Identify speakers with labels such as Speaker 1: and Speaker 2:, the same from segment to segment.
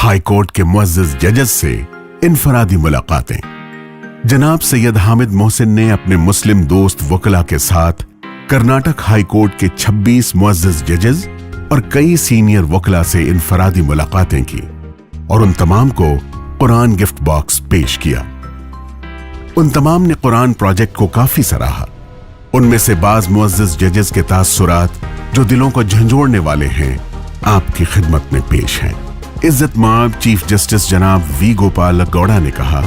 Speaker 1: High court के मुअज़्ज़िज़ जजेस से इनफरादी मुलाकातें। जनाब सैयद हामिद मोहसिन ने अपने मुस्लिम दोस्त वकला के साथ कर्नाटक हाई कोर्ट के 26 मुअज़्ज़िज़ जजेस और कई सीनियर वकला से इनफरादी मुलाकातें की और उन तमाम को कुरान गिफ्ट बॉक्स पेश किया। उन तमाम ने कुरान प्रोजेक्ट को काफी सराहा। उनमें से बाज मुअज़्ज़िज़ जजेस के तासुरात जो दिलों को झंझोड़ने वाले हैं आपकी खिदमत में पेश हैं। इज्जत माब चीफ जस्टिस जनाब वी गोपाल गौड़ा ने कहा,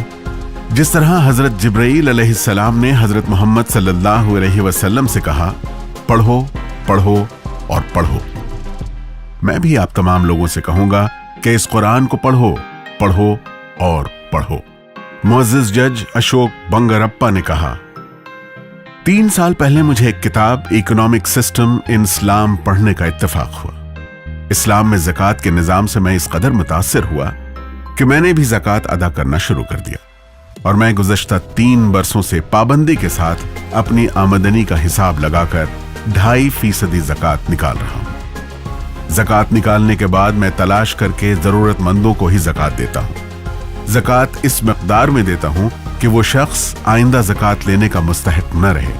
Speaker 1: जिस तरह हजरत जिब्राईल अलैहिस्सलाम ने हजरत मोहम्मद सल्लल्लाहु अलैहि वसल्लम से कहा, पढ़ो पढ़ो और पढ़ो, मैं भी आप तमाम लोगों से कहूंगा कि इस कुरान को पढ़ो पढ़ो और पढ़ो। मुअज़्ज़िज़ जज अशोक बंगरप्पा ने कहा, 3 साल पहले मुझे एक किताब इकोनॉमिक सिस्टम इन इस्लाम पढ़ने का इत्तेफाक हुआ। इस्लाम में ज़कात के निज़ाम से मैं इस कदर मुतासिर हुआ कि मैंने भी ज़कात अदा करना शुरू कर दिया और मैं गुज़श्ता 3 बरसों से पाबंदी के साथ अपनी आमदनी का हिसाब लगाकर 2.5% ज़कात निकाल रहा हूँ। ज़कात निकालने के बाद मैं तलाश करके ज़रूरतमंदों को ही ज़कात देता हूँ। ज़कात इस मकदार में देता हूँ कि वो शख्स आइंदा ज़कात लेने का मुस्तहिक न रहे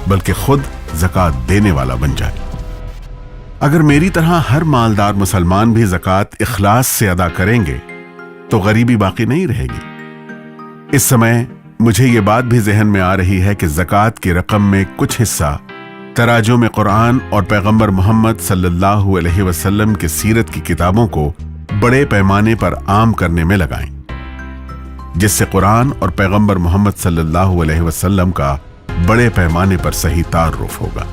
Speaker 1: बल्कि खुद ज़कात देने वाला बन जाए। अगर मेरी तरह हर मालदार मुसलमान भी ज़कात इखलास से अदा करेंगे तो गरीबी बाकी नहीं रहेगी। इस समय मुझे ये बात भी ज़हन में आ रही है कि ज़कात की रकम में कुछ हिस्सा तराजुम कुरान और पैगंबर मोहम्मद सल्लल्लाहु अलैहि वसल्लम की सीरत की किताबों को बड़े पैमाने पर आम करने में लगाएं, जिससे कुरान और पैगंबर मोहम्मद सल्लल्लाहु अलैहि वसल्लम का बड़े पैमाने पर सही तारुफ होगा।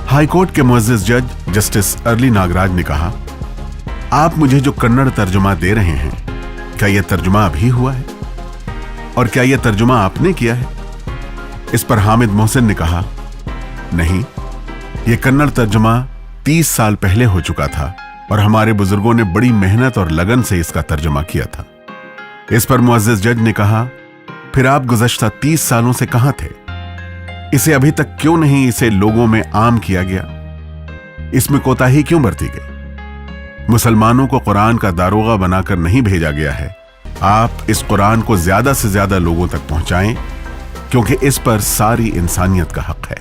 Speaker 1: हाई कोर्ट के मुअज़्ज़िज़ जज जस्टिस अर्ली नागराज ने कहा, आप मुझे जो कन्नड़ तर्जुमा दे रहे हैं, क्या यह तर्जुमा अभी हुआ है और क्या यह तर्जुमा आपने किया है? इस पर हामिद मोहसिन ने कहा, नहीं, यह कन्नड़ तर्जुमा 30 साल पहले हो चुका था और हमारे बुजुर्गों ने बड़ी मेहनत और लगन से इसका तर्जुमा किया था। इस पर मुअज़्ज़िज़ जज ने कहा, फिर आप गुज़श्ता 30 सालों से कहां थे? इसे अभी तक क्यों नहीं इसे लोगों में आम किया गया? इसमें कोताही क्यों बरती गई? मुसलमानों को कुरान का दारोगा बनाकर नहीं भेजा गया है। आप इस कुरान को ज्यादा से ज्यादा लोगों तक पहुंचाएं क्योंकि इस पर सारी इंसानियत का हक है।